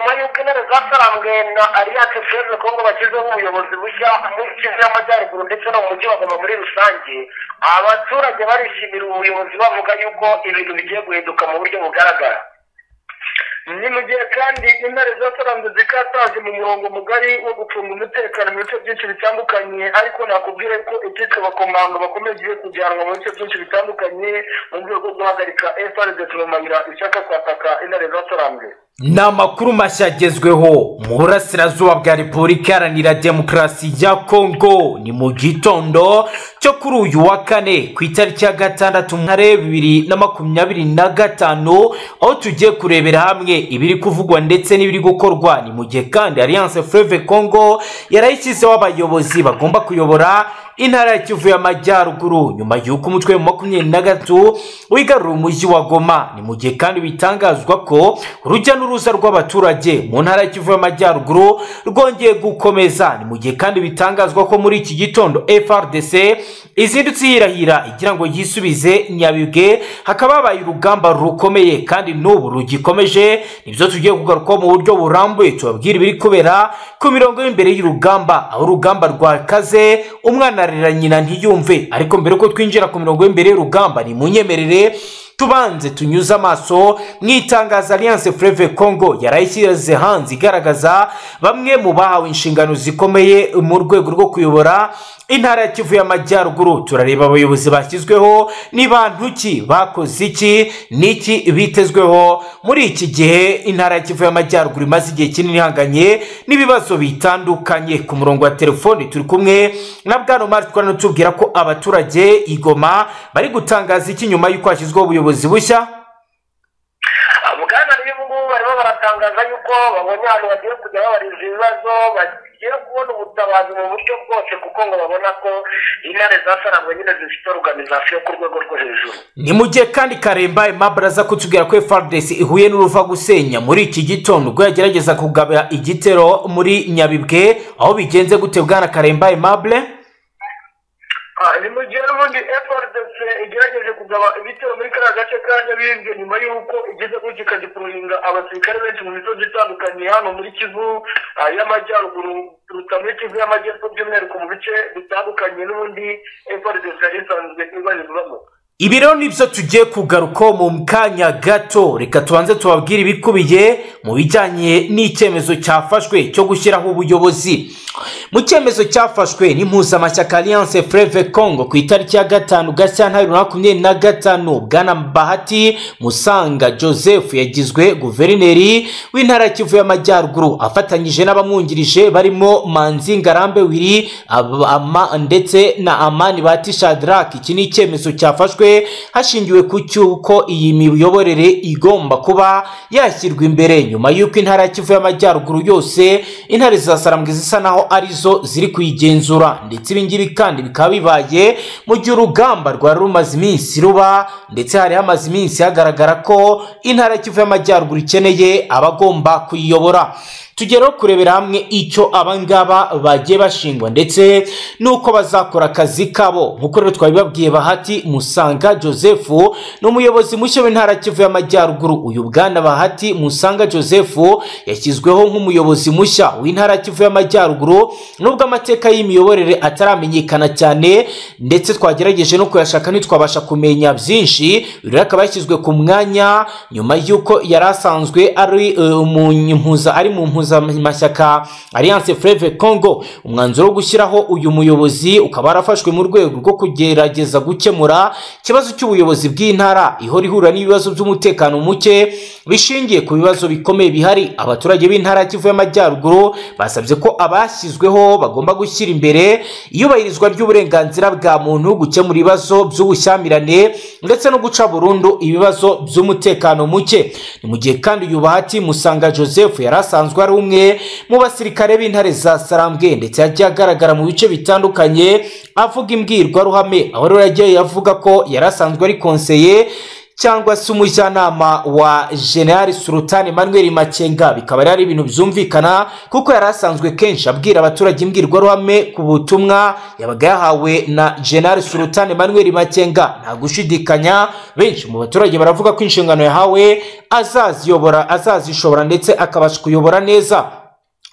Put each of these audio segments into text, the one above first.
nyuma y'uko intare zasarambwe na Alliance Fleuve Congo bashyizeho ubuyobozi bushya mu Kivu y'Amajyaruguru ndetse no mu mujyi wa Goma muri rusange, abaturage barishimira ubuyobozi bavuga yuko ibintu bigiye guhinduka mu buryo bugaragara. Ni mu gihe kandi intare zasarambwe zikataje mu murongo mugari wo gucunga umutekano mu bice byinshi bitandukanye, ariko nakubwira ko icyitwa abakomando bakomeje kujyanwa mu bice byinshi bitandukanye mu rwego rwo guhagarika FARDC turumayira ishaka kwataka intare zasarambwe. Ni amakuru mashya agezweho mu burasirazuba bwa Repubulika Iharanira Demokarasi ya Kongo. Ni mu gitondo cyo kuri uyu wa kane ku itariki ya 6/2025, aho tugiye kurebera hamwe ibiri kuvugwa ndetse n'ibiri gukorwa. Ni mu gihe kandi Alliance Fleuve Congo yarayishyizeho abayobozi bagomba kuyobora intara ya Kivu y'Amajyaruguru nyuma y'uko umutwe wa 23 wigarura umujyi wa Goma. Ni mu gihe kandi bitangazwa ko urujya n'uruza rw'abaturage mu ntara ya Kivu y'Amajyaruguru rwongeye gukomeza. Ni mu gihe kandi bitangazwa ko muri iki gitondo FARDC izindutse yirahira igira ngo yisubize Nyabibwe, hakaba habaye urugamba rukomeye kandi n'ubu rugikomeje. Nibyo tugiye kugaruka mu buryo burambuye, tubabwira ibiri kubera ku mirongo y'imbere y'urugamba, aho urugamba rwakaze umwana arira nyina ntiyumve. Ariko mbere ko twinjira ku mirongo y'imbere y'urugamba, ni munyemerere tubanze tunyuza amaso mwitangaza Alliance Fleuve Congo yarayishyize hanze igaragaza bamwe mu bahawe inshingano zikomeye mu rwego rwo kuyobora intara ya Kivu y'Amajyaruguru. Turareba abayobozi bashyizweho ni bantu ki, bakoze iki, niki bitezweho muri iki gihe intara ya Kivu y'Amajyaruguru imaze igihe kinini ihanganye n'ibibazo bitandukanye. Ku murongo wa telefone turi kumwe na Bwana Omar tubwira ko abaturage igoma bari gutangaza iki nyuma y'uko hashyizweho ubuyobozi bushya. Bwana n'ibungu barimo baratangaza yuko babonye ahantu bagiye kujya babariza ibibazo, bagiye kubona ubutabazi mu buryo bwose, kuko ngo babona ko intare zasarangwe nyine zifite organization ku rwego rwo hejuru. Ni mu gihe kandi Karemba Aimable aza kutubwira ko FARDC ihuye n'uruva gusenya muri iki gitondo ubwo yagerageza kugaba igitero muri Nyabibwe. Aho bigenze gute Bwana Karemba Aimable? Ni mu gihe n'ubundi FARDC igerageje kugaba ibitero muri kariya gace ka Nyabibwe nyuma y'uko igeze gutya ikadeployinga abasirikare benshi mu misozi itandukanye hano muri Kivu y'Amajyaruguru, turuta muri Kivu y'Amajyepfo by'umwihariko mu bice bitandukanye n'ubundi FARDC yari isanzwe ibarizwamo. Ibi rero nibyo tugiye kugaruka mu kanya gato. Reka tubanze tubabwire ibikubiye mu bijyanye n'icyemezo cyafashwe cyo gushyiraho ubuyobozi. Mu cyemezo cyafashwe n'impuzamashyaka Alliance Fleuve Congo ku itariki ya 5 Gashyantare 2025, Bwana Bahati Musanga Joseph yagizwe guverineri w'intara ya Kivu y'Amajyaruguru afatanyije n'abamwungirije barimo Manzi Ngarambe Wiri ndetse na Amani Bati Shadrack. Iki ni icyemezo cyafashwe hashingiwe ku cyuko iyi miyoborere igomba kuba yashyirwa imbere nyuma y'uko intara ya Kivu y'Amajyaruguru yose intare zasarambwe zisa naho arizo ziri kuyigenzura. Ndetse ibingibi kandi bikaba bibaye mu gihe urugamba rwari rumaze iminsi ruba, ndetse hari hamaze iminsi hagaragara ko intara ya Kivu y'Amajyaruguru ikeneye abagomba kuyiyobora. Tugero kurebera hamwe icyo abangaba bagiye bashingwa ndetse nuko bazakora akazi kabo. Nkuko rero twabibabwiye, Bahati Musanga Joseph no umuyobozi mushya w'intara Kivu y'Amajyaruguru. Uyu Bwana Bahati Musanga Joseph yashyizweho nk'umuyobozi mushya w'intara Kivu y'Amajyaruguru nubwo amateka y'imiyoborere ataramenyekana cyane, ndetse twagerageje no kuyashaka ntitwabasha kumenya byinshi. Rero akaba yashyizwe ku mwanya nyuma y'uko yarasanzwe ari mu mashyaka Alliance Fleuve Congo. Umwanzuro wo gushyiraho uyu muyobozi ukaba warafashwe mu rwego rwo kugerageza gukemura ikibazo cy'ubuyobozi bw'intara ihora ihura n'ibibazo by'umutekano muke bishingiye ku bibazo bikomeye bihari. Abaturage b'intara ya Kivu y'Amajyaruguru basabye ko abashyizweho bagomba gushyira imbere iyubahirizwa ry'uburenganzira bwa muntu, gukemura ibibazo by'ubushyamirane ndetse no guca burundu ibibazo by'umutekano muke. Ni mu gihe kandi uyu Bahati Musanga Joseph yarasanzwe ari umwe mu basirikare b'intare zasarambwe, ndetse yagiye agaragara mu bice bitandukanye avuga imbwirwaruhame, aho rero yagiye avuga ko yarasanzwe ari konseye cyangwa se umujyanama wa General Sultan Emmanuel Makenga. Bikaba ari ibintu byumvikana kuko yari asanzwe kenshi abwira abaturage imbwirwaruhame ku butumwa yabaga yahawe na General Sultan Emmanuel Makenga. Nta gushidikanya benshi mu baturage baravuga ko inshingano yahawe azazishobora ndetse akabasha kuyobora neza.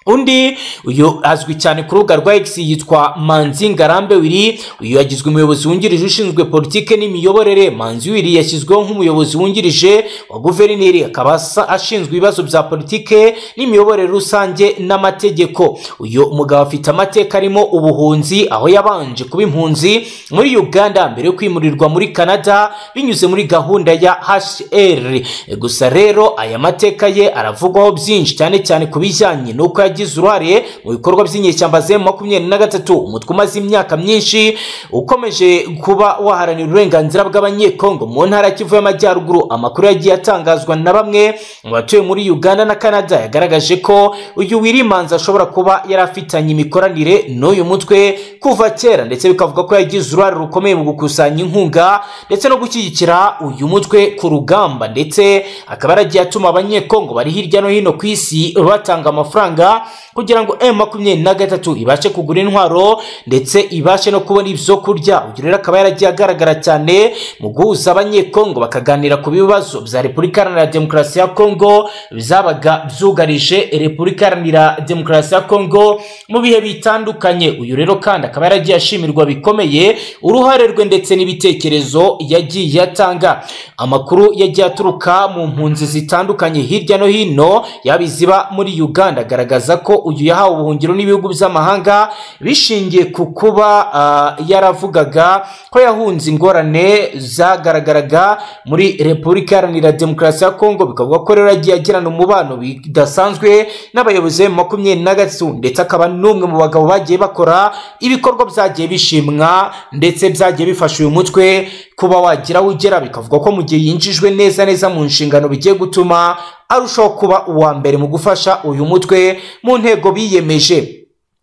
Undi uyu azwi cyane ku rubuga rwa X yitwa Manzi Ngarambe Wiri. Uyu yagizwe umuyobozi wungirije ushinzwe politike n'imiyoborere. Manzi Wiri yashyizweho nk'umuyobozi wungirije wa guverineri, akaba ashinzwe ibibazo bya politike n'imiyoborere rusange n'amategeko. Uyu mugabo afite amateka arimo ubuhunzi, aho yabanje kuba impunzi muri Uganda mbere yo kwimurirwa muri Canada binyuze muri gahunda ya HR. Gusa rero aya mateka ye aravugwaho byinshi, cyane cyane kubijyanye nuko yagize uruhare mu bikorwa by'inyeshyamba za M23, umutwe umaze imyaka myinshi ukomeje kuba waharanira uburenganzira bw'abanyekongo mu ntara ya Kivu y'Amajyaruguru. Amakuru yagiye atangazwa na bamwe mu batuye muri Uganda na Canada yagaragaje ko uyu Wirimanza ashobora kuba yarafitanye imikoranire n'uyu mutwe kuva kera, ndetse bikavuga ko yagize uruhare rukomeye mu gukusanya inkunga ndetse no gushyigikira uyu mutwe ku rugamba, ndetse akaba yaragiye atuma abanyekongo bari hirya no hino ku isi batanga amafaranga kugira ngo M23 ibashe kugura intwaro ndetse ibashe no kubona ibyo kurya. Uyu rero akaba yaragiye agaragara cyane mu guhuza abanyekongo bakaganira ku bibazo bya Repubulika Iharanira Demokarasi ya Kongo byabaga byugarije Repubulika Iharanira Demokarasi ya Kongo mu bihe bitandukanye. Uyu rero kandi akaba yaragiye ashimirwa bikomeye uruhare rwe ndetse n'ibitekerezo yagiye atanga. Amakuru yagiye aturuka mu mpunzi zitandukanye hirya no hino yabiziba muri Uganda agaragaza ko uyu yahawe ubuhungiro n'ibihugu by'amahanga bishingiye ku kuba yaravugaga ko yahunze ingorane zagaragaraga muri Repubulika Iharanira Demokarasi ya Kongo. Bikavuga ko rero yagiye agirana umubano bidasanzwe n'abayobozi ba M23, ndetse akaba n'umwe mu bagabo bagiye bakora ibikorwa byagiye bishimwa ndetse byagiye bifasha uyu mutwe kuba wagira ugera. Bikavuga ko mu gihe yinjijwe neza mu nshingano bigiye gutuma arushaho kuba uwa mbere mu gufasha uyu mutwe mu ntego biyemeje.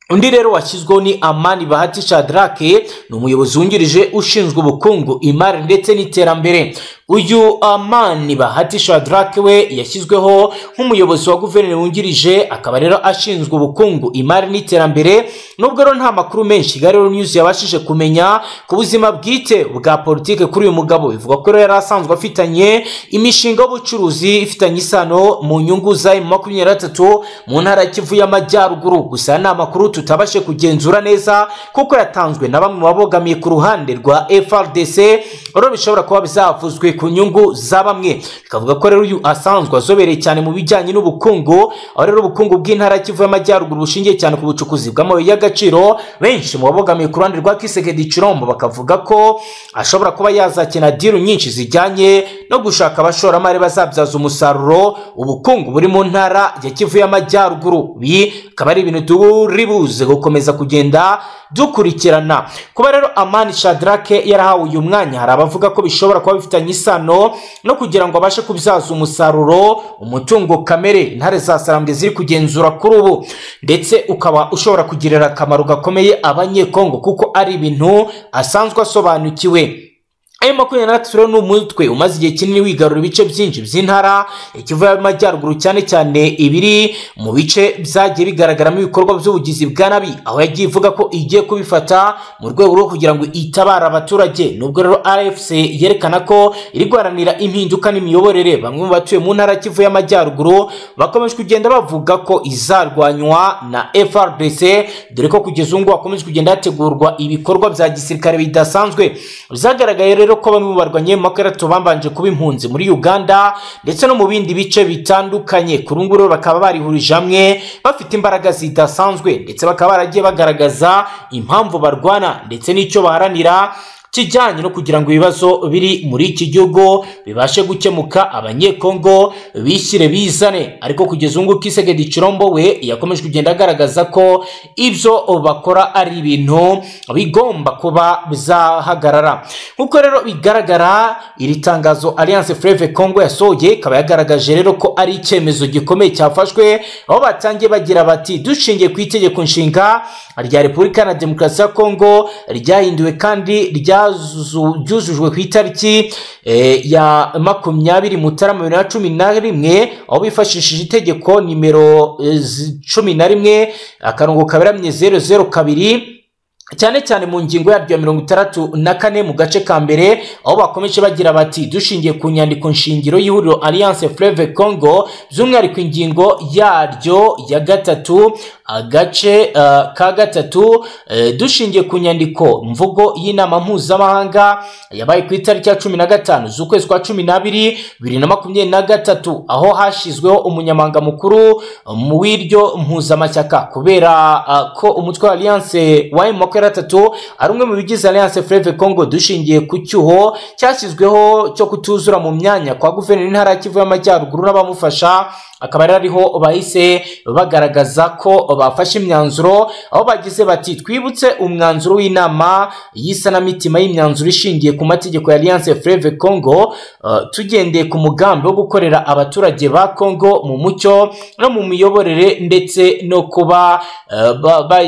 Undi rero washyizweho ni Amani Bahati Shadrake, ni umuyobozi wungirije ushinzwe ubukungu, imari ndetse n'iterambere. Uyu Amani Bahati Shadrake we yashyizweho nk'umuyobozi wa guverineri wungirije, akaba rero ashinzwe ubukungu, imari n'iterambere. Nubwo rero nta makuru menshi Kigali News yabashije kumenya ku buzima bwite bwa politike kuri uyu mugabo, bivuga ko rero yari asanzwe afitanye imishinga y'ubucuruzi ifitanye isano mu nyungu za M23 mu ntara ya Kivu y'Amajyaruguru. Gusa nta makuru tutabashe kugenzura neza kuko yatanzwe na bamwe babogamiye ku ruhande rwa FRDC, rero bishobora kuba bizavuzwe ku nyungu za bamwe. Bikavuga ko rero uyu asanzwe azobereye cyane mu bijyanye n'ubukungu, aho rero ubukungu bw'intara ya Kivu y'Amajyaruguru bushingiye cyane ku bucukuzi bw'amabuye y'agaciro. Benshi mu babogamiye ku ruhande rwa Kisegedi Chirombo bakavuga ko ashobora kuba yazakina deal nyinshi zijyanye no gushaka abashoramari bazabyaza umusaruro ubukungu buri mu ntara ya Kivu y'Amajyaruguru. Akaba ari ibintu turibuze gukomeza kugenda dukurikirana. Kuba rero Amani Shadrake yarahawe uyu mwanya, hari abavuga ko bishobora kuba bifitanye isano no kugira ngo abashe kubyaza umusaruro umutungo kamere intare za Sarambwe ziri kugenzura kuri ubu, ndetse ukaba ushobora kugirira akamaro gakomeye abanyekongo kuko ari ibintu asanzwe asobanukiwe. M23 ni umutwe umaze igihe kinini wigarura ibice byinshi by'intara ya Kivu y'Amajyaruguru, cyane cyane ibiri mu bice byagiye bigaragaramo ibikorwa by'ubugizi bwa nabi, aho yagiye ivuga ko igiye kubifata mu rwego rwo kugira ngo itabara abaturage. Nubwo rero RFC yerekana ko iri guharanira impinduka n'imiyoborere, bamwe mu batuye mu ntara ya Kivu y'Amajyaruguru bakomeje kugenda bavuga ko izarwanywa na FRDC, dore ko kugeza ubu hakomeje kugenda hategurwa ibikorwa bya gisirikare bidasanzwe. Byagaragaye rero ko bamwe mu barwanye M23 bambanje kuba impunzi muri Uganda ndetse no mu bindi bice bitandukanye. Kuri ubu rero bakaba barihurije hamwe bafite imbaraga zidasanzwe, ndetse bakaba baragiye bagaragaza impamvu barwana ndetse n'icyo baharanira kijyanye no kugira ngo ibibazo biri muri iki gihugu bibashe gukemuka, abanyekongo bishyire bizane. Ariko kugeza ubu Kisegedi Chirombo we yakomeje kugenda agaragaza ko ibyo bakora ari ibintu bigomba kuba bizahagarara. Nkuko rero bigaragara, iri tangazo Alliance Fleuve Congo yasohoye ikaba yagaragaje rero ko ari icyemezo gikomeye cyafashwe, aho batangiye bagira bati dushingiye ku itegeko nshinga rya Repubulika na Demokarasi ya Kongo ryahinduwe kandi ryujujwe ku itariki ya 20 Mutarama 2011 aho bifashishije itegeko nimero 11 akarongo kaberamye 002 cyane cyane mu ngingo yaryo 64 mu gace ka mbere aho bakomeje bagira bati dushingiye ku nyandiko nshingiro y'ihuriro Alliance Fleuve Congo by'umwihariko ingingo yaryo ya gatatu agace ka gatatu dushingiye ku nyandiko mvugo y'inama mpuzamahanga yabaye ku itariki ya 15 z'ukwezi kwa 12 2023 aho hashizweho umunyamanga mukuru mu wiryo mpuzamashyaka kubera ko umutwe wa Alliance wa M23 ari umwe mu bigize Alliance Fleuve Congo dushingiye ku cyuho cyashyizweho cyo kutuzura mu myanya kwa guverineri ntara Kivu y'Amajyaruguru n'abamufasha akaba ariho bahise bagaragaza ko bafashe imyanzuro aho bagize bati twibutse umwanzuro w'inama y'isanamitima y'imyanzuro ishingiye ku mategeko ya Alliance Fleuve Congo tugendeye ku mugambi wo gukorera abaturage ba Congo mu mucyo no mu miyoborere ndetse no kuba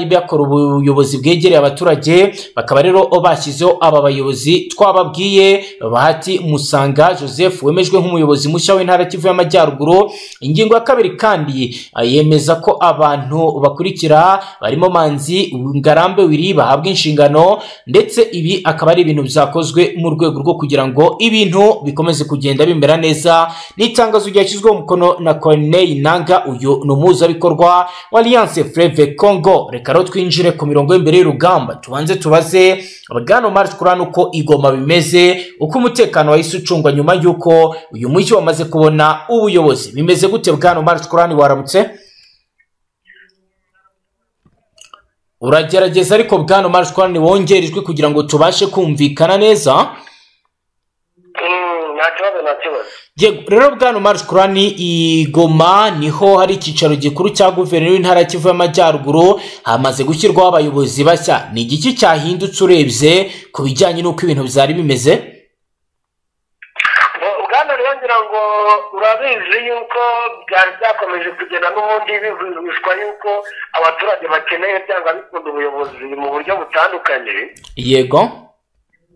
bakora ubuyobozi bwegereye abaturage bakaba rero bashyizeho aba bayobozi twababwiye Bahati Musanga Joseph wemejwe nk'umuyobozi mushya w'intara Kivu y'Amajyaruguru. Ingingo ya kabiri kandi yemeza ko abantu bakurikira barimo Manzi Ngarambe Wiri bahabwa inshingano ndetse ibi akaba ari ibintu byakozwe mu rwego rwo kugira ngo ibintu bikomeze kugenda bimera neza. N'itangazo ryashyizweho umukono na Corneille Nanga uyu n'umuhuzabikorwa wa Alliance Fleuve Congo. Reka rero twinjire ku mirongo y'imbere y'urugamba tubanze tubaze Bwana Mashya uko igoma bimeze uko umutekano wahise ucungwa nyuma y'uko uyu mujyi wamaze kubona ubuyobozi. Bimeze gute Bwana Mashya waramutse? Uragerageza ariko Bwana Mashya wongerejwe kugira ngo tubashe kumvikana neza. Rero Bwana Mashya igoma niho hari icyicaro gikuru cya guverineri w'intara Kivu y'Amajyaruguru hamaze gushyirwaho abayobozi bashya. Ni igiki cyahindutse urebye ku bijyanye n'uko ibintu byari bimeze? Bwana rero ngira ngo urabizi yuko byari byakomeje kugenda n'ubundi bivugishwa yuko abaturage bakeneye byanga bikunda ubuyobozi mu buryo butandukanye. Yego.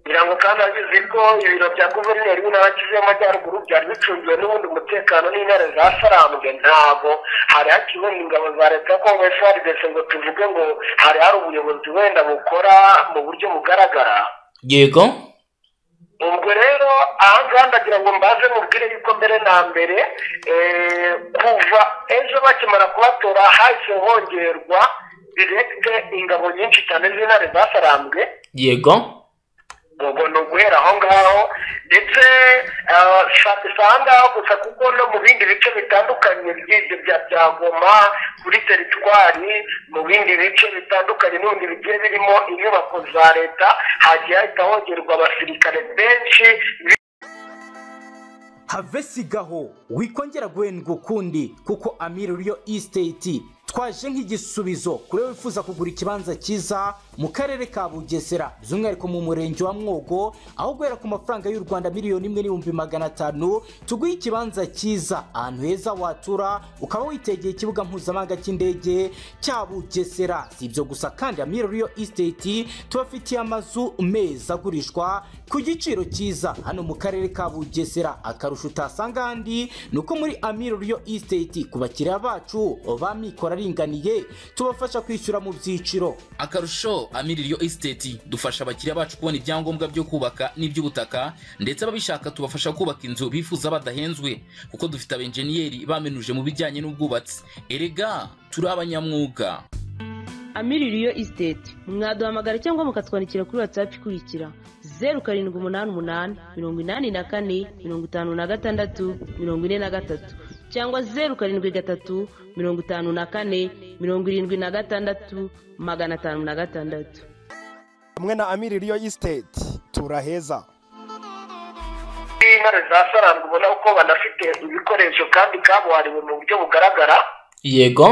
ngira ngo kandi abizi ko ibiro bya guverineri w'intara Kivu y'Amajyaruguru byari bicungiwe n'ubundi umutekano n'intare zasarambwe ntabwo hari hakibona ingabo za leta ko FARDC ngo tuvuge ngo hari ubuyobozi wenda bukora mu buryo bugaragara. Yego. ubwo rero ahangaha ndagira ngo mbaze mubwire yuko mbere na mbere kuva ejo bakimara kubatora hahise hongerwa direkte ingabo nyinshi cyane z'intare zasarambwe. Yego. ubwo no guhera aho ngaho ndetse ahangaho gusa kuko no mu bindi bice bitandukanye by'ibyo bya Goma kuri teritwari mu bindi bice bitandukanye n'ubundi bigiye birimo inyubako za leta hagiye hahita hongerwa abasirikare benshi. Have sigaho wikongera guhendwa ukundi kuko Amakuru Estate twaje nk'igisubizo kuri wifuza kugura ikibanza cyiza mu karere ka Bugesera by'umwihariko mu murenge wa Mwogo aho guhera ku mafaranga y'u Rwanda 1,500,000 tuguye ikibanza cyiza ahantu heza watura ukaba witegeye ikibuga mpuzamahanga cy'indege cya Bugesera. Si ibyo gusa kandi Amakuru Estate tubafitiye amazu meza agurishwa ku giciro cyiza hano mu karere ka Bugesera. Akarusho utasanga handi nuko muri Amakuru Estate ku bakiriya bacu bamikora ringaniye tubafasha kwishyura mu byiciro. Akarusho Amakuru Estate dufasha abakiriya bacu kubona ibyangombwa byo kubaka n'iby'ubutaka ndetse ababishaka tubafasha kubaka inzu bifuza badahenzwe kuko dufite abenjeniyeri bamenuje mu bijyanye n'ubwubatsi. Erega turi abanyamwuga. Amakuru Estate mwaduhamagara cyangwa mukatwandikira kuri WhatsApp ikurikira 0788 84 56 43 cyangwa 0753 54 76 506. Hamwe na Amakuru Estate turaheza. Intare zasarambwe ubona uko banafite ibikoresho kandi kabuhariwe mu buryo bugaragara. Yego.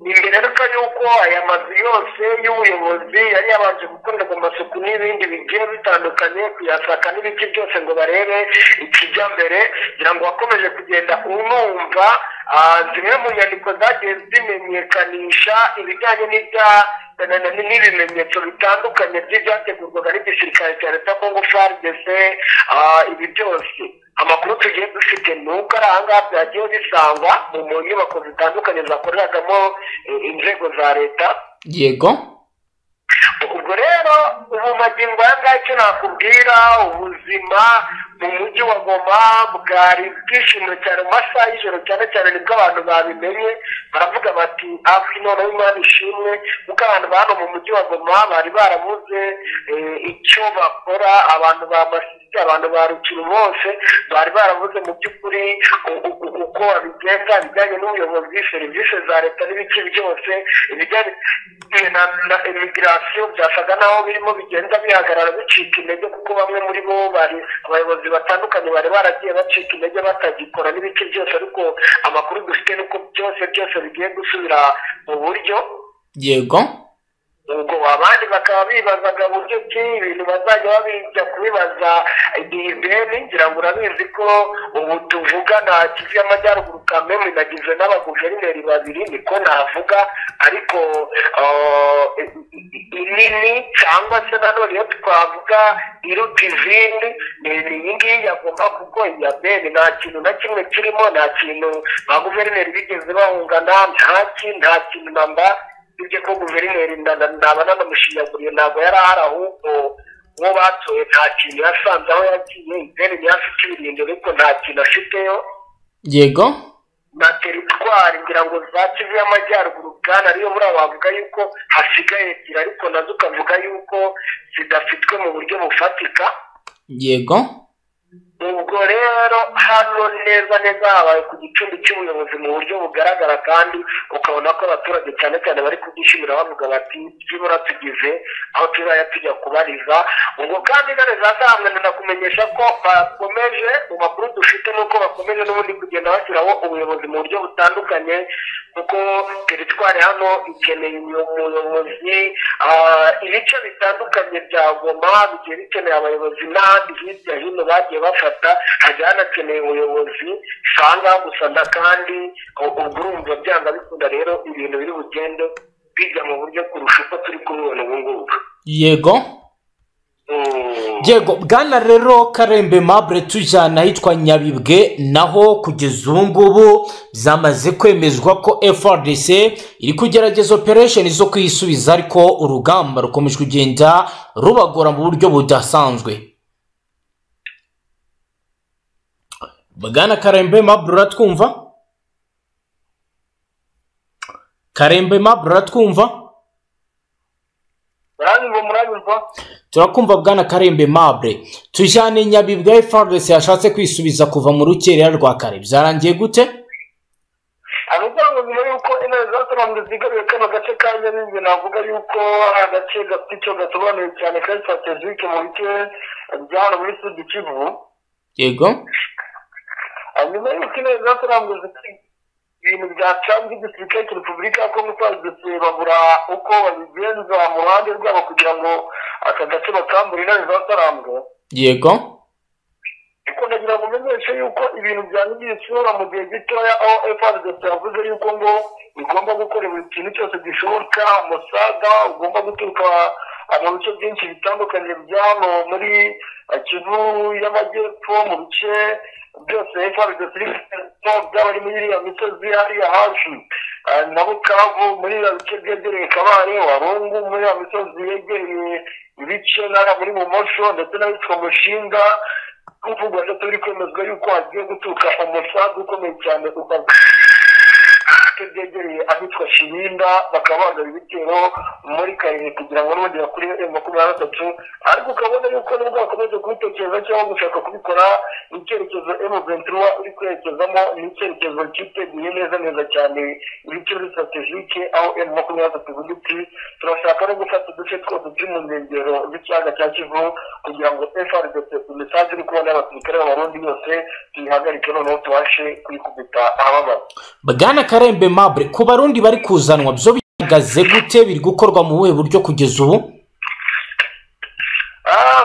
imbere ariko yuko aya mazu yose y'ubuyobozi yari yabanje gukorerwa amasuku n'ibindi bigiye bitandukanye, kuyasaka n'ibiki byose ngo barebe ikijya mbere, kugira ngo bakomeje kugenda unumva zimwe mu nyandiko zagiye zimenyekanisha ibijyanye n'ibimenyetso bitandukanye by'ibyategurwaga n'igisirikare cya leta Congo FARDC. Ibi byose amakuru tugiye dufite nuko ari ahangaha byagiye bisangwa mu nyubako zitandukanye zakoreragamo inzego za leta. Yego, ubwo rero ubu magingo aya ngaya icyo nakubwira, ubuzima mu mujyi wa Goma bwari bwishimye cyane mu masaha y'ijoro, cyane cyane nibwo abantu babimenye, baravuga bati afi noneho Imana ishimwe, kuko abantu ba hano mu mujyi wa Goma bari barabuze icyo bakora, abantu ba Masisi, abantu ba Rukiro bose bari barabuze mu by'ukuri uko babigenza ibijyanye n'ubuyobozi, serivisi za leta n'ibiki byose, ibijyanye na immigration byasaga naho birimo bigenda bihagarara bicika intege, kuko bamwe muri bo bari abayobozi batandukanye bari baragiye bacika intege batagikora n'ibiki byose, ariko amakuru dufite nuko byose bigiye gusubira mu buryo. yego, ubwo abandi bakaba bibazaga buryo ki ibintu bazajya babijya kubibaza ideni, ngira ngo urabizi ko ubu tuvugana Kivu y'Amajyaruguru Kameme nagize n'abaguverineri babiri, niko navuga, ariko inini cyangwa se nanone iyo twavuga iruta izindi ni iyi ngiyi yagomba, kuko iya beni nta kintu na kimwe kirimo, nta kintu ba guverineri bigeze bahungana, nta kintu namba, ibyo ko guverineri naba nanamushinyaguriye ntabwo yari ahari, ahubwo uwo batoye nta kintu yasanze aho yagiye, ibeni niyo afite ibirindiro ariko nta kintu afiteyo. yego, na teritwari ngira ngo za Kivu y'Amajyaruguru bwana ariyo muri abo bavuga yuko hasigaye ebyiri, ariko nazo ukavuga yuko zidafitwe mu buryo bufatika. yego, ubwo rero hano neza habaye ku gicumbi cy'ubuyobozi mu buryo bugaragara, kandi ukabona ko abaturage cyane cyane bari kubyishimira bavuga bati byibura tugize aho tuzajya tujya kubariza. ubwo kandi intare zazahamwe nakumenyesha ko bakomeje, mu makuru dufite nuko bakomeje n'ubundi kugenda bashyiraho ubuyobozi mu buryo butandukanye, kuko teritwari hano ikeneye umuyobozi, ibice bitandukanye bya Goma bigiye bikeneye abayobozi, n'ahandi hirya hino bagiye bafata hajya hanakeneye ubuyobozi usanga gusana, kandi ubwo urumva byanga bikunda rero ibintu biri bugende bijya mu buryo kurusha uko turi kubibona ubu ngubu. yego, yego. Bwana rero Karembe Mabure, tujyana ahitwa Nyabibwe, naho kugeza ubu ngubu byamaze kwemezwa ko FARDC iri kugerageza operation zo kwisubiza, ariko urugamba rukomeje kugenda rubagora mu buryo budasanzwe. Bwana Karembe Mabure, uratwumva? Karembe Mabure, uratwumva? muranyumva? Turakumva Bwana Karembe Mabure. Tujyane Nyabibwe, FARDC yashatse kwisubiza kuva mu rukerera rwa kare, byarangiye gute? Avuga ngo nyuma yuko intare zasobanuye zigaruye kano gace ka Nyabibwe, navuga yuko agace gafite icyo gasobanuye cyane kandi strategique mu bice bya hano muri Sud Kivu. Yego, nyuma yuko intare zasobanuye ibintu byacambye igisirikare cya Repubulika ya Congo FARDC babura uko babigenza mu ruhande rwabo kugira ngo aka gace bakambure intare zasobanuye. yego, ariko ndagira ngo umenyeshe yuko ibintu byangiye isura mu gihe gitoya, aho FARDC yavuze yuko ngo igomba gukora buri kintu cyose gishoboka, umusaga ugomba guturuka mu bice byinshi bitandukanye bya hano muri Kivu y'Amajyepfo, mu bice byose FARDC byaba ari muri iriya misozi hariya hafi na Bukavu, muri iriya bice byegereye Kabare, Warungu, muri iriya misozi yegereye ibice muri Mumosho ndetse n'ahitwa Mushinga, kuvugwa ndetse biri kwemezwa yuko hagiye guturuka umusaga ukomeye cyane byegereye ahitwa Shirinda, bakaba bagaba ibitero muri Karere kugira ngo n'ubundi kuri M23, ariko ukabona yuko nubwo bakomeje kubitekereza cyangwa gushaka kubikora, icyerekezo M23 uri kwerekezamo ni icyerekezo cyiteguye neza cyane ibice biri strategique, aho M23 ivuga iti turashaka no gufata uduce twose turi mu nkengero z'ikiyaga cya Kivu kugira ngo FARDC imisaje iri kubona abasirikare b'Abarundi yose tuyihagarike, noneho tubashe kwikubita ababaza. Bwana Karembe Mabure ku barundi bari kuzanwa byo bihagaze gute biri gukorwa mu buhe buryo kugeza ubu?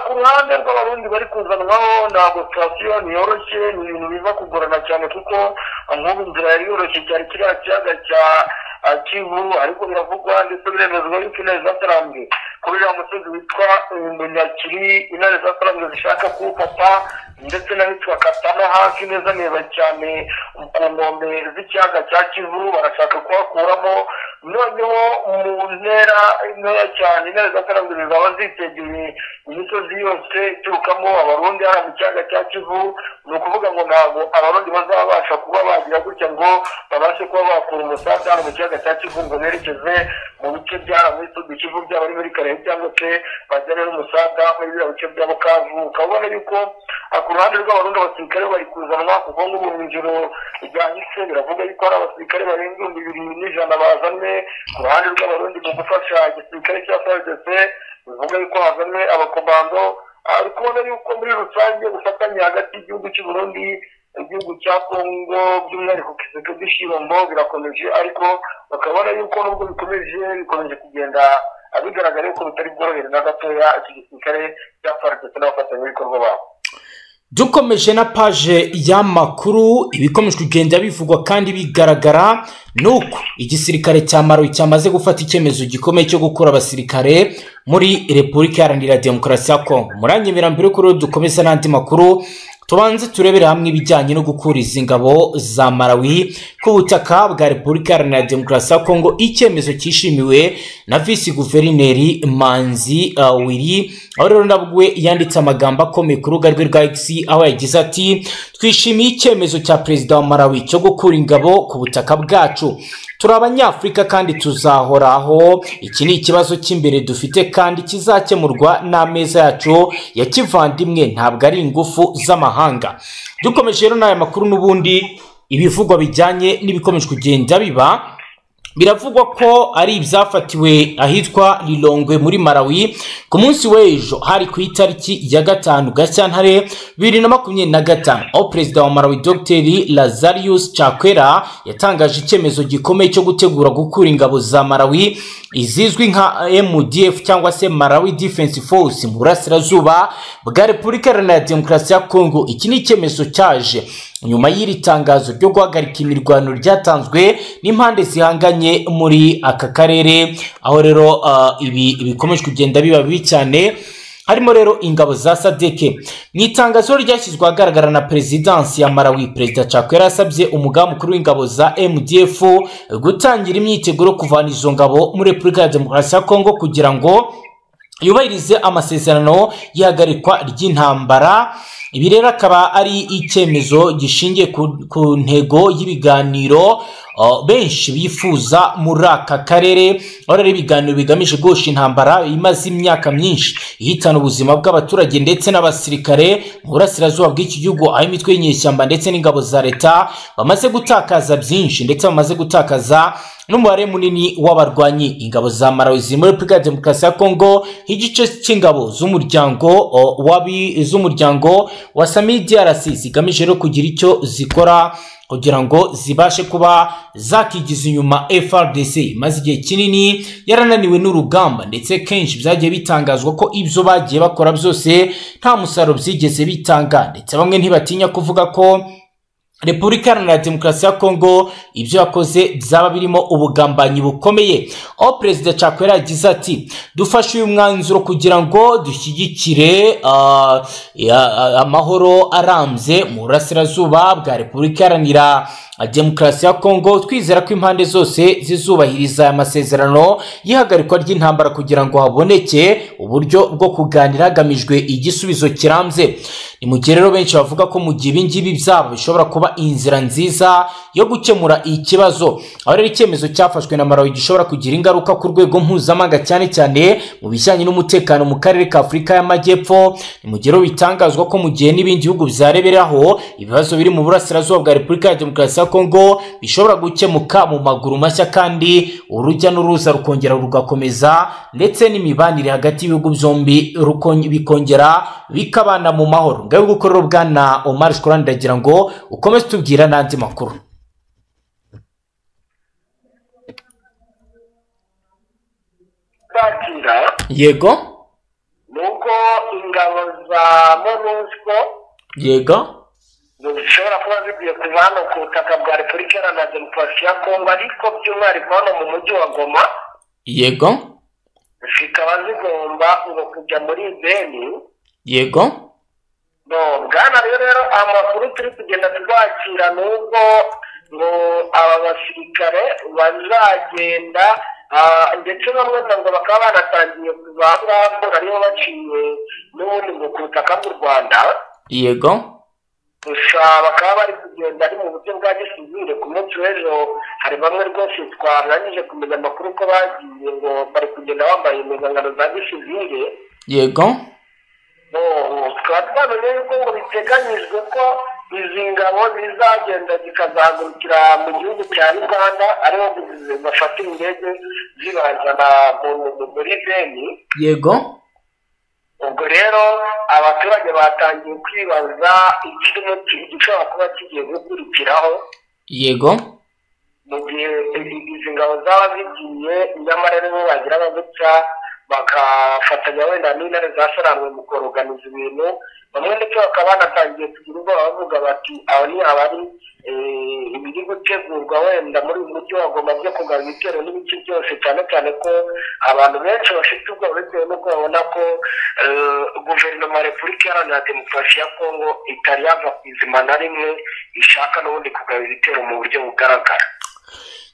Ku ruhande rw'abarundi bari kuzanwaho ntabwo sitasiyo ntiyoroshye, ni ibintu biva kugorana cyane kuko nk'ubu inzira yari yoroshye cyari kiriya kiyaga cya Kivu, ariko biravugwa ndetse biremezwa yuko intare zatarambwe kuri uriya musozi witwa Munyakiri, intare zatarambwe zishaka kuwufata ndetse n'ahitwa Katana hafi neza cyane ku nkombe z'ikiyaga cya Kivu, barashaka kuhakuramo. Noneho mu ntera ntoya cyane intare zatarambwe zizaba zitegeye imisozi yose iturukamo abarundi hariya mu kiyaga cya Kivu. Ni ukuvuga ngo ntabwo abarundi bazabasha kuba bagira gutya ngo babashe kuba bakura umusada hano mu kiyaga cya Kivu ngo berekeze mu bice byara muri Sud Kivu byaba ari muri Karehe cyangwa se bajyane n'umusada muri biriya bice bya Bukavu. Ukabona yuko ku ruhande rw'abarundi abasirikare bari kuzanwa kuko ngo mu ijoro ryahise biravuga yuko hari abasirikare barenga 2,100 bazanwe ku ruhande rw'abarundi mu gufasha igisirikare cya FARDC. bivuga yuko hazanwe abakomando. Ari kubona yuko muri rusange ubufatanye hagati y'igihugu cy'u Burundi igihugu cya Kongo by'umwihariko kiseke by'ishirombo birakomeje, ariko bakabona yuko nubwo bikomeje kugenda abigaragara yuko bitari bworohere na gatoya iki gisirikare cya FARDC n'abafatanyabikorwa babo. Dukomeje na page y'amakuru, ibikomeje kugenda bivugwa kandi bigaragara nuko igisirikare cya Malawi cyamaze gufata icyemezo gikomeye cyo gukora abasirikare muri Repubulika Iharanira Demokarasi ya Kongo. Muranyemera mbere ko dukomeza n'andi makuru tubanze turebere hamwe ibijyanye no gukuriza ingabo za Malawi ku butaka bwa Repubulika Iharanira Demokarasi ya Kongo, icyemezo cyishimiwe na Vice Guverineri Manzi Wiri. Aho rero ndabwe yanditse amagambo akomeye ku rubuga rwe rwa X, aho yagize ati twishimiye icyemezo cya Perezida wa Malawi cyo gukura ingabo ku butaka bwacu. Turi abanyafrika kandi tuzahoraho. Iki ni ikibazo cy'imbere dufite kandi kizakemurwa n'ameza yacu ya kivandimwe, ntabwo ari ingufu z'amahanga. Dukomeje rero n'aya makuru n'ubundi ibivugwa bijyanye n'ibikomeje kugenda biba. Biravugwa ko ari ibyafatiwe ahitwa Lilongwe muri Malawi ku munsi w'ejo hari ku itariki ya 5 Gashyantare 2025, aho Perezida wa Malawi Dr. Lazarus Chakwera yatangaje icyemezo gikomeye cyo gutegura gukura ingabo za Malawi izizwi nka MDF cyangwa se Malawi Defense Force mu burasirazuba bwa Repubulika Iharanira Demokarasi ya Kongo. Iki ni icyemezo cyaje nyuma y'iri tangazo ryo guhagarika imirwano ryatanzwe n'impande zihanganye muri aka karere, aho rero ibi bikomeje kugenda biba bibi cyane. Harimo rero ingabo za Sadeke. Mu itangazo ryashyizwe ahagaragara na Perezidansi ya Malawi, Perezida Chakwera yasabye umugaba mukuru w'ingabo za MDF gutangira imyiteguro kuvana izo ngabo muri Repubulika ya Demokarasi ya Kongo kugira ngo yubahirize amasezerano y'ihagarikwa ry'intambara. Ibi rero akaba ari icyemezo gishingiye ku ntego y'ibiganiro benshi bifuza muri aka karere, aho rero ibiganiro bigamije gusha intambara imaze imyaka myinshi ihitana ubuzima bw'abaturage ndetse n'abasirikare mu burasirazuba bw'iki gihugu, aho imitwe y'inyeshyamba ndetse n'ingabo za leta bamaze gutakaza byinshi ndetse bamaze gutakaza n'umubare munini w'abarwanyi. Ingabo za Malawi ziri muri Repubulika ya Demokarasi ya Kongo igice cy'ingabo z'umuryango wa DRC zigamije rero kugira icyo zikora kugira ngo zibashe kuba zakigiza inyuma FARDC maze igihe kinini yarananiwe n'urugamba, ndetse kenshi byagiye bitangazwa ko ibyo bagiye bakora byose nta musaruro byigeze bitanga, ndetse bamwe ntibatinya kuvuga ko Repubulika Iharanira Demokarasi ya Kongo ibyo yakoze byaba birimo ubugambanyi bukomeye. Aho Perezida Chakwera yagize ati dufashe uyu mwanzuro kugira ngo dushyigikire amahoro arambye mu burasirazuba bwa Repubulika Iharanira Demokarasi ya Kongo, twizera ko impande zose zizubahiriza aya masezerano y'ihagarikwa ry'intambara kugira ngo haboneke uburyo bwo kuganira hagamijwe igisubizo kirambye. Ni mu gihe rero benshi bavuga ko mu gihe ibingibi byabo bishobora kuba inzira nziza yo gukemura ikibazo, aho rero icyemezo cyafashwe na Malawi gishobora kugira ingaruka ku rwego mpuzamahanga cyane cyane mu bijyanye n'umutekano mu karere ka Afurika y'Amajyepfo. Ni mu gihe bitangazwa ko mu gihe n'ibindi bihugu byareberaho ibibazo biri mu burasirazuba bwa Repubulika ya Demokarasi ya Kongo bishobora gukemuka mu maguru mashya kandi urujya n'uruza rukongera rugakomeza, ndetse n'imibanire hagati y'ibihugu byombi bikongera bikabana mu mahoro. Ngaho gukorera bwana Omar Shkorani ndagira ngo ukomeze tubwira n'andi makuru. kwakira yego nuko ingabo za MONUSCO yego zishobora kuba zigiye kuva hano ku butaka bwa Repubulika Iharanira Demokarasi ya Kongo ariko by'umwihariko hano mu mujyi wa Goma yego zikaba zigomba ngo kujya muri Beni yego bwana rero amakuru turi kugenda twakira nuko ngo aba basirikare bazagenda ndetse bamwe ngo bakaba banatangiye kuva aho ariho baciye n'ubundi ngo ku butaka bw'u Rwanda yego gusa bakaba bari kugenda ari mu buryo bwa gisivile. Ku munsi w'ejo hari bamwe rwose twarangije kumenya amakuru ko bagiye ngo bari kugenda bambaye impuzankano za gisivile yego tukaba twamenye yuko ngo biteganyijwe ko izi ngabo zizagenda zikazahagurukira mu gihugu cya Uganda ariho bafatira indege zibazana muri Beni yego ubwo rero abaturage batangiye kwibaza ikirimo gishobora kuba kigiye gukurikiraho yego mu gihe izi ngabo zaba zigiye nyamara rero bagira abagutsa bakafatanya wenda n'intare zasaranwe mu koroganiza ibintu bamwe ndetse bakaba banatangiye kugira ubwoba bavuga bati aho ni abari ibiri gutegurwa wenda muri uyu mujyi wa Goma byo kugaba ibitero n'ibice byose cyane cyane ko abantu benshi bafite ubwoba bitewe n'uko babona ko guverinoma ya Repubulika Iharanira Demokarasi ya Kongo itari yava ku izima na rimwe ishaka n'ubundi kugaba ibitero mu buryo bugaragara.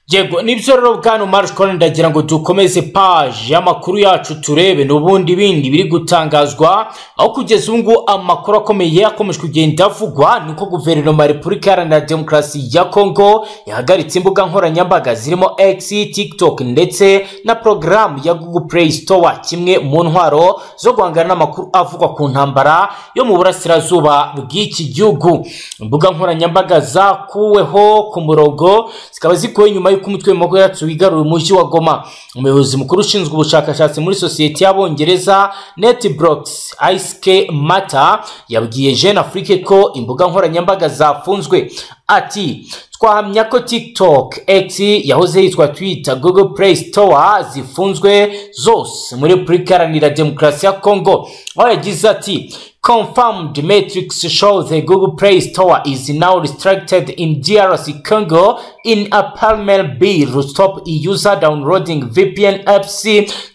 Yego nibyo rero bwana Marshall ndagira ngo dukomeze page y'amakuru yacu turebe n'ubundi bindi biri gutangazwa aho kugeza ubu amakuru akomeye akomeje kugenda avugwa niko guverinoma ya Repubulika Iharanira Demokarasi ya Kongo yahagaritse imbuga nkoranyambaga zirimo X, TikTok ndetse na program ya Google Play Store kimwe mu ntwaro zo guhangana n'amakuru avugwa ku ntambara yo mu burasirazuba bw'iki gihugu. Imbuga nkoranyambaga zakuweho ku murongo zikaba zikuwe nyuma y'uko umutwe w'amaguru yacu wigaruye umujyi wa Goma. Umuyobozi mukuru ushinzwe ubushakashatsi muri sosiyete y'Abongereza NetBlocks ISK Mata yabwiye Jeune Afrique ko imbuga nkoranyambaga zafunzwe. Ati twahamya ko TikTok, X yahoze yitwa Twitter, Google Play Store zifunzwe zose muri Repubulika Iharanira Demokarasi ya Kongo. Aho yagize ati confirmed metrics show the Google Play Store is now restricted in DRC Congo in a parallel bill to stop user downloading VPN apps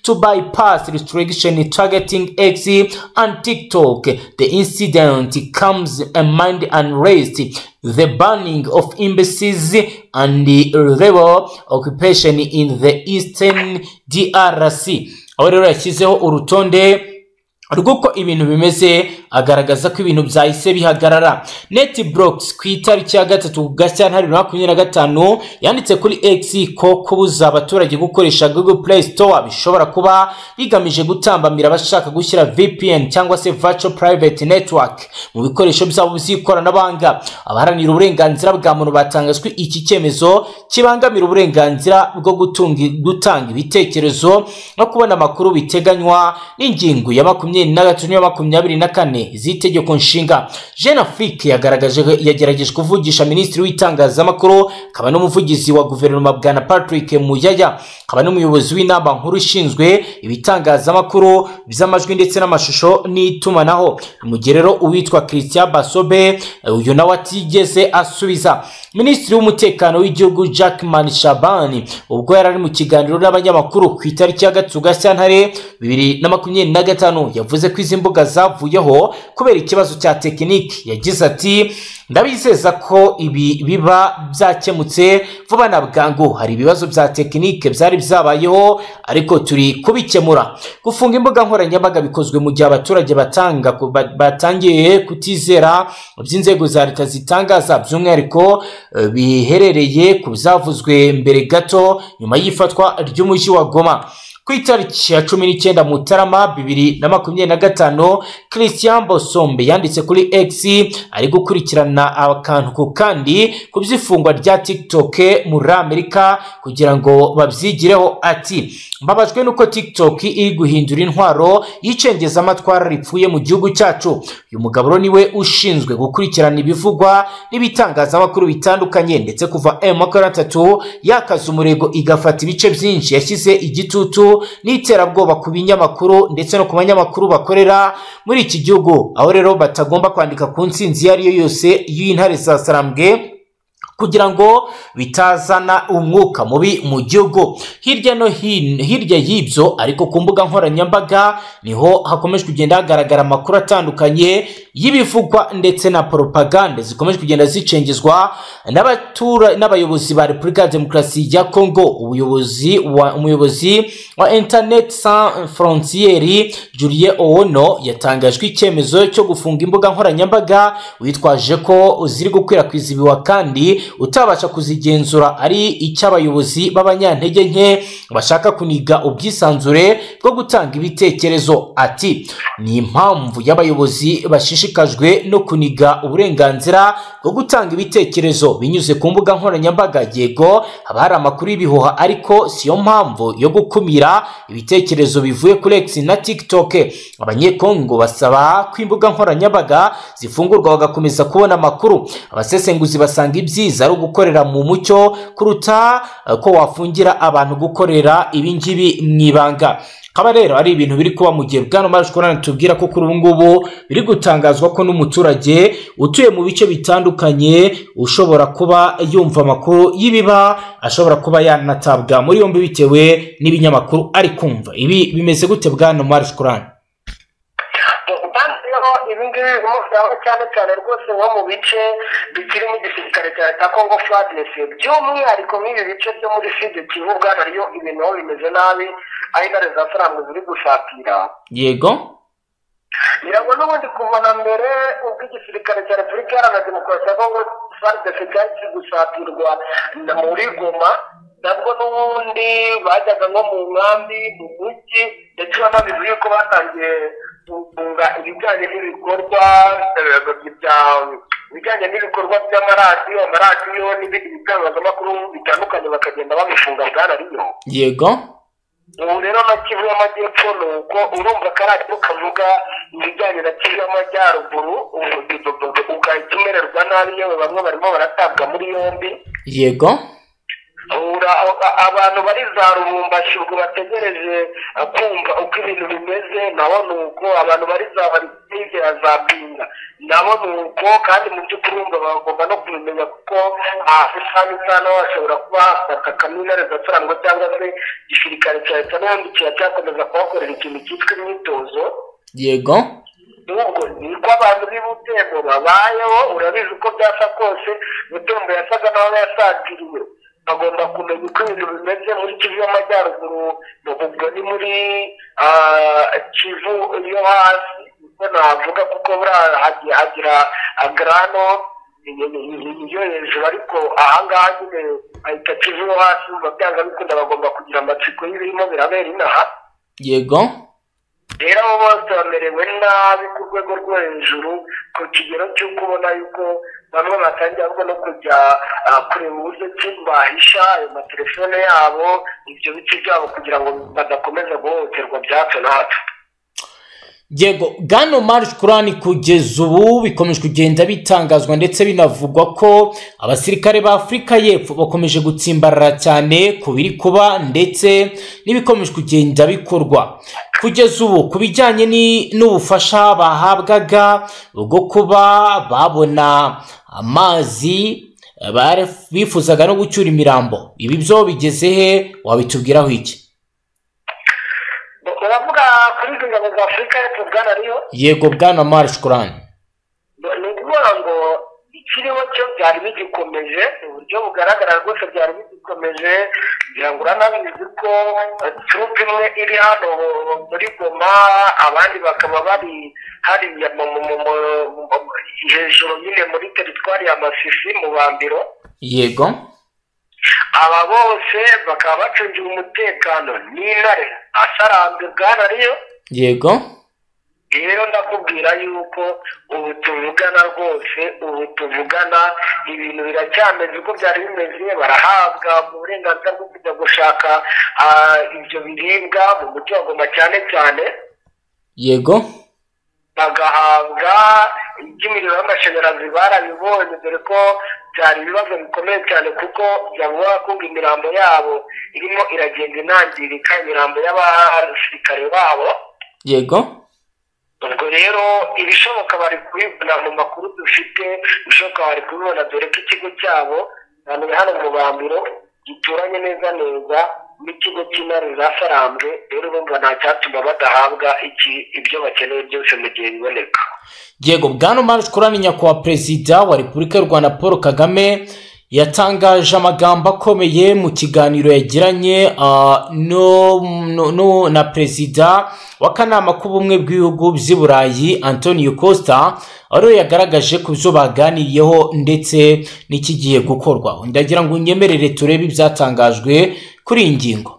to bypass restriction targeting X and TikTok. The incident comes amid unrest, the banning of embassies and the rebel occupation in the eastern DRC. Aho rero yashyizeho urutonde rwuko ibintu bimeze agaragaza ko ibintu byahise bihagarara. NetBlocks ku itariki ya 3 Gashyantare 2025 yanditse kuri X ko kubuza abaturage gukoresha Google Play Store bishobora kuba bigamije gutambamira abashaka gushyira VPN cyangwa se Virtual Private Network mu bikoresho byabo by'ikoranabuhanga. Abaharanira uburenganzira bwa muntu batangazwe iki cyemezo kibangamira uburenganzira bwo gutanga ibitekerezo no kubona amakuru biteganywa n'ingingo ya 23 z'itegeko nshinga. Jeune Afrique yagerageje kuvugisha minisitiri w'itangazamakuru kaba n'umuvugizi wa guverinoma bwana Patrick Muyaya kaba n'umuyobozi w'inama nkuru ishinzwe ibitangazamakuru by'amajwi ndetse n'amashusho n'itumanaho. Mu gihe rero uwitwa Christian Basobe uyu nawe atigeze asubiza. Minisitiri w'umutekano w'igihugu Jackman Shabani ubwo yari mu kiganiro n'abanyamakuru ku itariki ya 3 Gashyantare 2025 yavuze ko izi mbuga zavuyeho kubera ikibazo cya tekiniki. Yagize ati ndabizeza ko ibi biba byakemutse vuba na bwangu. Hari ibibazo bya tekinike byari byabayeho ariko turi kubikemura. Gufunga imbuga nkoranyambaga bikozwe mu gihe abaturage batangiye kutizera by'inzego za leta zitangaza by'umwihariko biherereye ku byavuzwe mbere gato nyuma y'ifatwa ry'umujyi wa Goma. Ku itariki ya 19 Mutarama 2025 Christian Bosombe yanditse kuri X ari gukurikirana akantu ku kandi ku byifungwa rya TikTok muri Amerika kugira ngo babyigireho. Ati mbabajwe nuko TikTok iri guhindura intwaro y'icengeza amatwara ripfuye mu gihugu cyacu. Uyu mugabo niwe ushinzwe gukurikirana ibivugwa n'ibitangazamakuru bitandukanye ndetse kuva M23 yakaza umurego igafata ibice byinshi yashyize igitutu makuru n'iterabwoba ku binyamakuru ndetse no ku banyamakuru bakorera muri iki gihugu, aho rero batagomba kwandika ku ntsinzi iyo ari yo yose y'intare za Sarambwe kugira ngo bitazana umwuka mubi mu gihugu. Hirya no hino, hirya y'ibyo ariko ku mbuga nkoranyambaga niho hakomeje kugenda hagaragara amakuru atandukanye y'ibivugwa ndetse na propaganda zikomeje kugenda zicengezwa n'abayobozi ba Repubulika ya Demokarasi ya Congo. Umuyobozi wa Internet Sans Frontières Julien Owono yatangajwe icyemezo cyo gufunga imbuga nkoranyambaga witwaje ko ziri gukwirakwiza ibiwa kandi utabasha kuzigenzura ari icy'abayobozi b'abanyantege nke bashaka kuniga ubwisanzure bwo gutanga ibitekerezo. Ati ni impamvu y'abayobozi bashishikajwe no kuniga uburenganzira bwo gutanga ibitekerezo binyuze ku mbuga nkoranyambaga. Yego haba hari amakuru y'ibihuha ariko siyo mpamvu yo gukumira ibitekerezo bivuye kuri X na TikTok. Abanyekongo basaba ko imbuga nkoranyambaga zifungurwa bagakomeza kubona amakuru. Abasesenguzi basanga ibyiza ari ugukorera mu mucyo kuruta ko wafungira abantu gukorera ibingibi mwibanga. Kaba rero ari ibintu biri kuba mu gihe bwana Mashya tubwira ko kuri ubu ngubu biri gutangazwa ko n'umuturage utuye mu bice bitandukanye ushobora kuba yumva amakuru y'ibiba ashobora kuba yanatabwa muri yombi bitewe n'ibinyamakuru ari kumva. Ibi bimeze gute bwana Mashya? ibingibi bimusaba cyane cyane rwose nko mu bice bikiri mu gisirikare cya Congo FARDC, by'umwihariko nk'ibi bice byo muri Sud Kivu bwana ryo ibintu bimeze nabi, aho intare za Sarambwe ziri gusatira. Yego Nirago n'ubundi kubona mbere ubwo igisirikare cya Repubulika Iharanira Demokarasi ya Congo FARDC cyari gusatirwa muri Goma, nabwo n'ubundi bajyaga nko mu nkambi mu mujyi ndetse banabivuze yuko batangiye gufunga ibijyanye n'ibikorwa by'amaradiyo n'ibindi bitangazamakuru bitandukanye bakagenda babifunga bwana riyo. Yego ubu rero na Kivu y'Amajyepfo ni uko urumva akaradiyo kavuga ibijyanye na Kivu y'Amajyaruguru ugahita umererwa nabi yewe bamwe barimo baratabwa muri yombi. Yego abantu bari za Rubumbashi ubwo bategereje kumva uko ibintu bimeze, nabo ni uko abantu bari za hirya za Pinga nabo ni uko, kandi mu by'ukuri bagomba no kubimenya kuko isano bashobora kuba bataka n'intare za Sarambwe cyangwa se igisirikare cya leta n'ubundi cyakomeza kubakorera ikintu cyitwa imyitozo. Yego nubwo niko abantu b'Ubutembo babayeho, urabizi uko byasa kose Butembo yasaga naho yasatiriwe. Bagomba kumenya uko ibintu bimeze muri Kivu y'Amajyaruguru, ubwo ni muri Kivu yo hasi uko navuga kuko buriya hagira agrano iyo hejuru, ariko ahangaha nyine ahita Kivu yo hasi byanga bikunda bagomba kugira amatsiko y'ibirimo birabera inaha. Yego rero abo bose bamerewe nabi ku rwego rwo hejuru ku kigero cy'uko ubona yuko bamwe batangiye ahubwo no kujya kureba uburyo ki bahisha ayo matelefone yabo ibyo bice byabo kugira ngo badakomeza guhohoterwa bya hato na hato. Yego Bwana Mashya kugeza ubu bikomeje kugenda bitangazwa ndetse binavugwa ko abasirikare ba Afurika y'Epfo bakomeje gutsimbarara cyane ku biri kuba ndetse n'ibikomeje kugenda bikorwa kugeza ubu ku bijyanye n'ubufasha bahabwaga bwo kuba babona amazi bifuzaga no gucyura imirambo. Ibi byo bigeze he, wabitubwiraho iki? Uravuga kuri izo ngabo za Afurika y'Epfo bwana riyo? Yego bwana Mashya ni ukuvuga ngo ikiriho cyo byari bigikomeje mu buryo bugaragara rwose, byari bigikomeje kugira ngo uranabizi ko turupe imwe iri hano muri Goma, abandi bakaba bari hariya hejuru nyine muri teritwari ya Masisi mu Bambiro. Yego aba bose bakaba bacungira umutekano n'intare Sarambwe bwana riyo. Yego rero ndakubwira yuko ubu tuvugana rwose, ubu tuvugana ibintu biracyameze uko byari bimeze. Barahabwa uburenganzira bwo kujya gushaka ibyo biribwa mu mujyi wa Goma cyane cyane. Yego bagahabwa iby'imiriro y'amashanyarazi barabibonye, dore ko byari ibibazo bikomeye cyane kuko byavuga ko imirambo yabo irimo iragenda inangirika, imirambo y'abasirikare babo. Yego. Ubwo rero ibishoboka bari kubibona mu makuru dufite, ibishoboka bari kubibona dore ko ikigo cyabo hano mu Bambiro gituranye neza n'ikigo cy'intare zasarambwe. Rero urumva nta cyatuma badahabwa ibyo bakeneye byose mu gihe biboneka. Yego, Bwana Mashya, nyakubahwa Perezida wa Repubulika y'u Rwanda Paul Kagame yatangaje amagambo akomeye mu kiganiro yagiranye na Perezida w'akanama k'ubumwe bw'ibihugu by'i Burayi Antonio Costa, aho yagaragaje ku byo baganiriyeho ndetse n'ikigiye gukorwa. Ndagira ngo unyemerere turebe ibyatangajwe kuri iyi ngingo.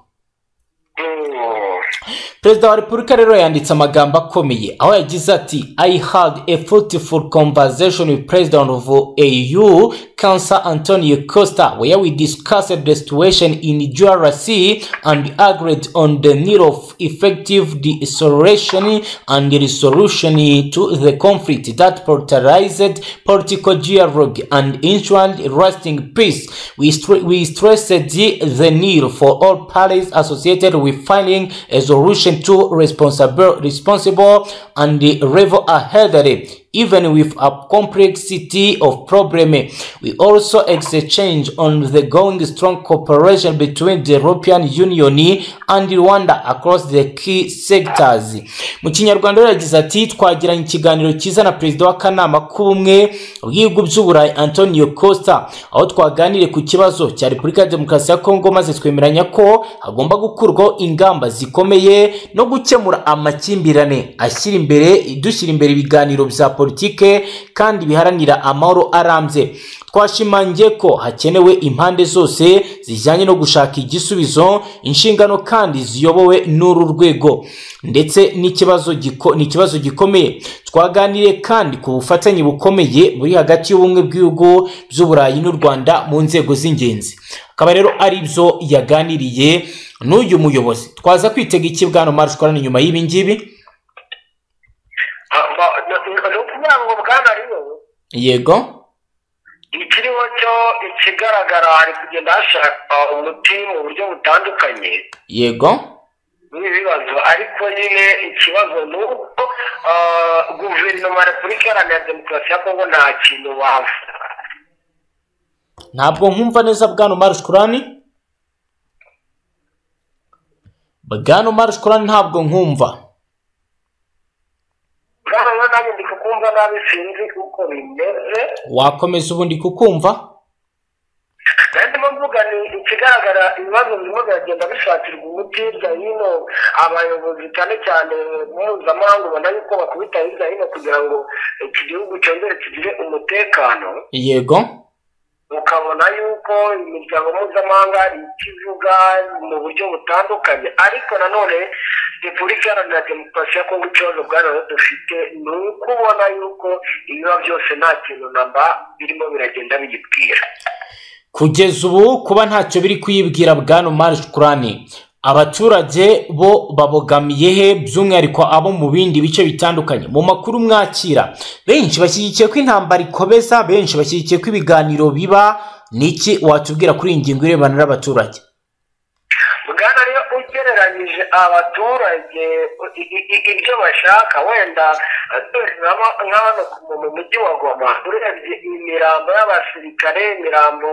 Perezida wa Repubulika rero yanditse amagambo akomeye aho yagize ati, I had a fruitful conversation with President of AU Council Antonio Costa where we discussed the situation in DRC and agreed on the need of effective de-escalation and resolution to the conflict that polarized political dialogue and ensured lasting peace. We stressed the need for all parties associated with finding a solution to responsible and level ahead even with a complexity of problem. We also exchange on the going strong cooperation between the European Union and Rwanda across the key sectors. Mu Kinyarwanda yagize ati, twagiranye ikiganiro cyiza na Perezida w'akanama k'ubumwe bw'ibihugu by'u Burayi Antonio Costa, aho twaganiriye ku kibazo cya Repubulika ya Demokarasi ya Kongo maze twemeranya ko hagomba gukurwaho ingamba zikomeye no gukemura amakimbirane dushyira imbere ibiganiro bya politike kandi biharanira amahoro arambye. Twashimangiye ko hakenewe impande zose zijyanye no gushaka igisubizo, inshingano kandi ziyobowe n'uru rwego ndetse n'ikibazo gikomeye. Twaganiriye kandi ku bufatanye bukomeye buri hagati y'ubumwe bw'ibihugu by'u Burayi n'u Rwanda mu nzego z'ingenzi. Akaba rero ari byo yaganiriye n'uyu muyobozi. Twaza kwitega iki Bwana Mashya nyuma y'ibi ngibi? Yego. Ikiriho cyo ikigaragara hari kugenda hashaka umuti mu buryo butandukanye. Yego. N'ibibazo ariko nyine ikibazo ni uko guverinoma ya Repubulika Iharanira Demokarasi ya Kongo nta kintu bavuga. Ntabwo nkumva neza Bwana Mashya. Bwana Mashya ntabwo nkumva. Wakomeza ubundi kukumva? Ndimo mvuga ni ikigaragara ibibazo birimo biragenda bishakirwa umuti hirya hino, abayobozi cyane cyane mpuzamahanga ubona yuko bakubita hirya hino kugira ngo iki gihugu cyongere kigire umutekano. Yego. Ukabona yuko imiryango mpuzamahanga ikivuga mu buryo butandukanye, ariko nanone Repubulika Iharanira Demokarasi ya Kongo ikibazo bwana dufite ni uko ubona yuko ibiba byose nta kintu namba birimo biragenda biyibwira. Kugeza ubu kuba ntacyo biri kuyibwira Bwana Mashya, abaturage bo babogamiye he, by'umwihariko abo mu bindi bice bitandukanye? Mu makuru mwakira benshi bashyigikiye ko intambara ikomeza, benshi bashyigikiye ko ibiganiro biba. Niki watubwira kuri iyi ngingo irebana n'abaturage? Bwana rero ugereranyije abaturage ibyo bashaka, wenda nk'hano mu mujyi wa Goma urebye imirambo y'abasirikare, imirambo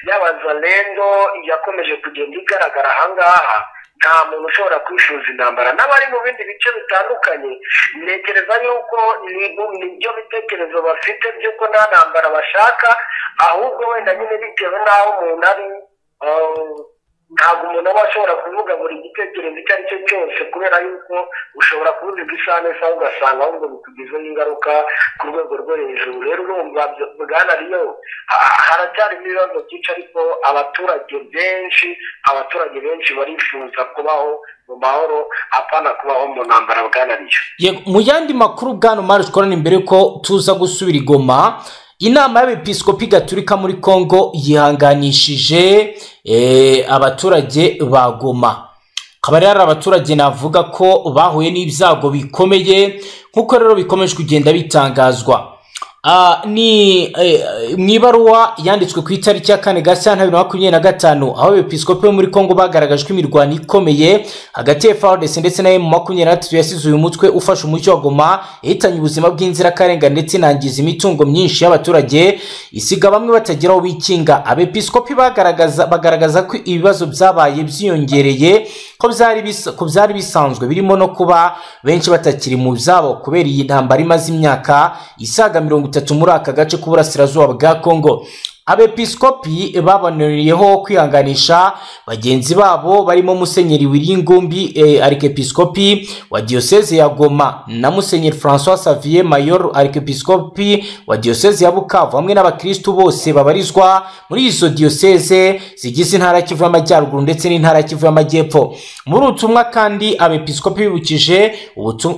y'abazalendo yakomeje kugenda igaragara ahangaha, nta muntu ushobora kwifuza intambara. N'abari mu bindi bice bitandukanye ntekereza yuko nibyo bitekerezo bafite by'uko nta ntambara bashaka, ahubwo wenda nyine bitewe n'aho umuntu ari, ntabwo umuntu aba ashobora kuvuga buri gitekerezo icyo ari cyo cyose, kubera yuko ushobora kuvuga isaha n'isaha ugasanga ahubwo bikugizeho ingaruka ku rwego rwo hejuru. Rero urumva Bwana Riyo haracyarimo ibibazo byinshi, ariko abaturage benshi barifuza kubaho mu mahoro apana kubaho mu ntambara. Bwana Riyo, mu yandi makuru Bwana Mashya, mbere ko tuza gusubira i Goma, inama y'abepiskopi gatolika muri Kongo yihanganishije abaturage ba Goma. Akaba rero abaturage navuga ko bahuye n'ibyago bikomeye, nkuko rero bikomeje kugenda bitangazwa. ni mu ibaruwa yanditswe ku itariki ya 4 Gashyantare 2025 aho abepiskopi bo muri Kongo bagaragaje ko imirwano ikomeye hagati ya FARDC ndetse na M23 yasize uyu mutwe ufasha umucyo wa Goma yahitanye ubuzima bw'inzirakarengane ndetse inangiza imitungo myinshi y'abaturage isiga bamwe batageraho bikinga. Abepiskopi bagaragaza ko ibibazo byabaye byiyongereye ko byari bisanzwe birimo no kuba benshi batakiri mu byabo kubera iyi ntambara imaze imyaka isaga 30 muri aka gace k'uburasirazuba bwa Kongo. Abepiskopi babonereyeho kwihanganisha bagenzi babo barimo Musenyeri Wiringumbi arikepiskopi wa diocese ya Goma na Musenyeri François Xavier Mayor arikepiskopi wa diocese ya Bukavu hamwe n'abakristo bose babarizwa muri izo diocese zigize intara Kivu y'Amajyaruguru ndetse n'intara Kivu y'Amajyepfo. Muri ubutumwa kandi abepiskopi bibukije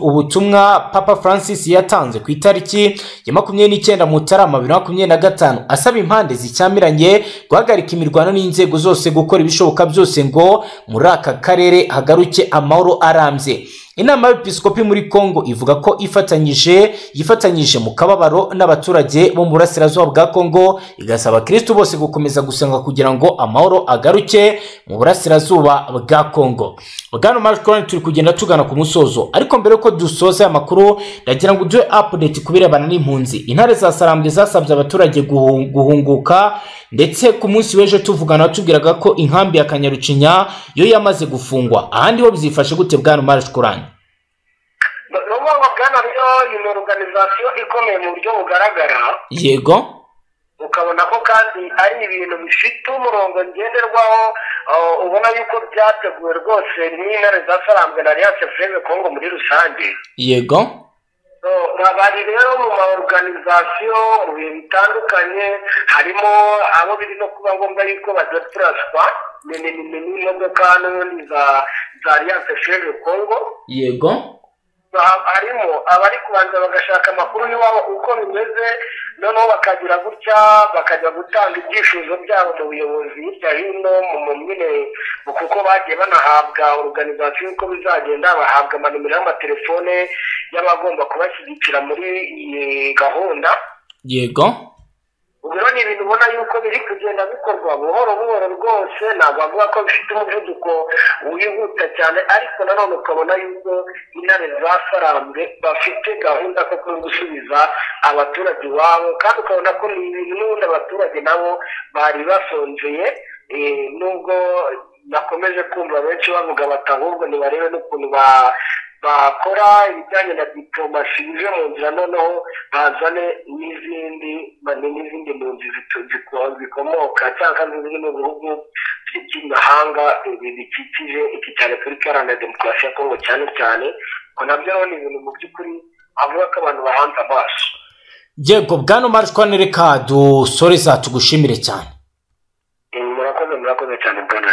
ubutumwa Papa Francis yatanze ku itariki ya 29 Mutarama 2025 asaba impande zicyamiranye guhagarika imirwano n'inzego zose gukora ibishoboka byose ngo muri aka karere hagaruke amahoro arambye. Inama y'Episkopi muri Kongo ivuga ko yifatanyije mu kababaro n'abaturage bo mu burasirazuba bwa Kongo igasaba Kristo bose gukomeza gusenga kugira ngo amahoro agaruke mu burasirazuba bwa Kongo. Bwana Mashya turi kugenda tugana ku musozo, ariko mbere ko dusoza amakuru ndagira ngo duhe update kubirebana n'impunzi. Intare za Sarambwe zasabye abaturage guhunguka ndetse ku munsi w'ejo tuvugana tubwiraga ko inkambi ya Kanyarucinya yo yamaze gufungwa. Ahandi ho byifashe gute Bwana Mashya? Bwana rero iyi organization ikomeye mu buryo bugaragara, yego, ukabona ko kandi ari ibintu bifite umurongo ngenderwaho, ubona yuko byateguwe rwose n'intare za Sarambwe na Alliance Fleuve Congo muri rusange. Yego, bari rero mu ma organization mu bihe bitandukanye, harimo abo biri no kuba ngombwa yuko badepraswa n'imodoka n'ubundi za Alliance Fleuve Congo. Yego, harimo abari kubanza bagashaka amakuru y'iwabo uko bimeze, noneho bakagira gutya bakajya gutanga ibyifuzo byabo mu buyobozi hirya hino mu nyine, kuko bagiye banahabwa organization uko bizagenda, bahabwa amanimero y'amatelefone y'abagomba kubashyigikira muri iyi gahunda. Yego, ubwo ni ibintu ubona yuko biri kugenda bikorwa buhoro buhoro rwose, ntabwo bavuga ko bifite umuvuduko wihuta cyane, ariko nanone ukabona yuko intare za Sarambwe bafite gahunda ko gusubiza abaturage iwabo, kandi ukabona ko ni ibintu n'ubundi abaturage nabo bari basonzeye, nubwo bakomeje kumva benshi bavuga bati ahubwo nibarebe n'ukuntu bakora ibijyanye na diplomasi bive mu nzira, noneho bazane n'izindi mpunzi zikomoka cyangwa ziri mu bihugu by'imahanga bikikije iki cya Repubulika Iharanira Demokarasi ya Kongo cyane cyane, ko nabyo ni ibintu mu by'ukuri avuga ko abantu bahanze amaso. Yego, Bwana Mashya reka dusoreza tugushimire cyane. Murakoze cyane Bwana.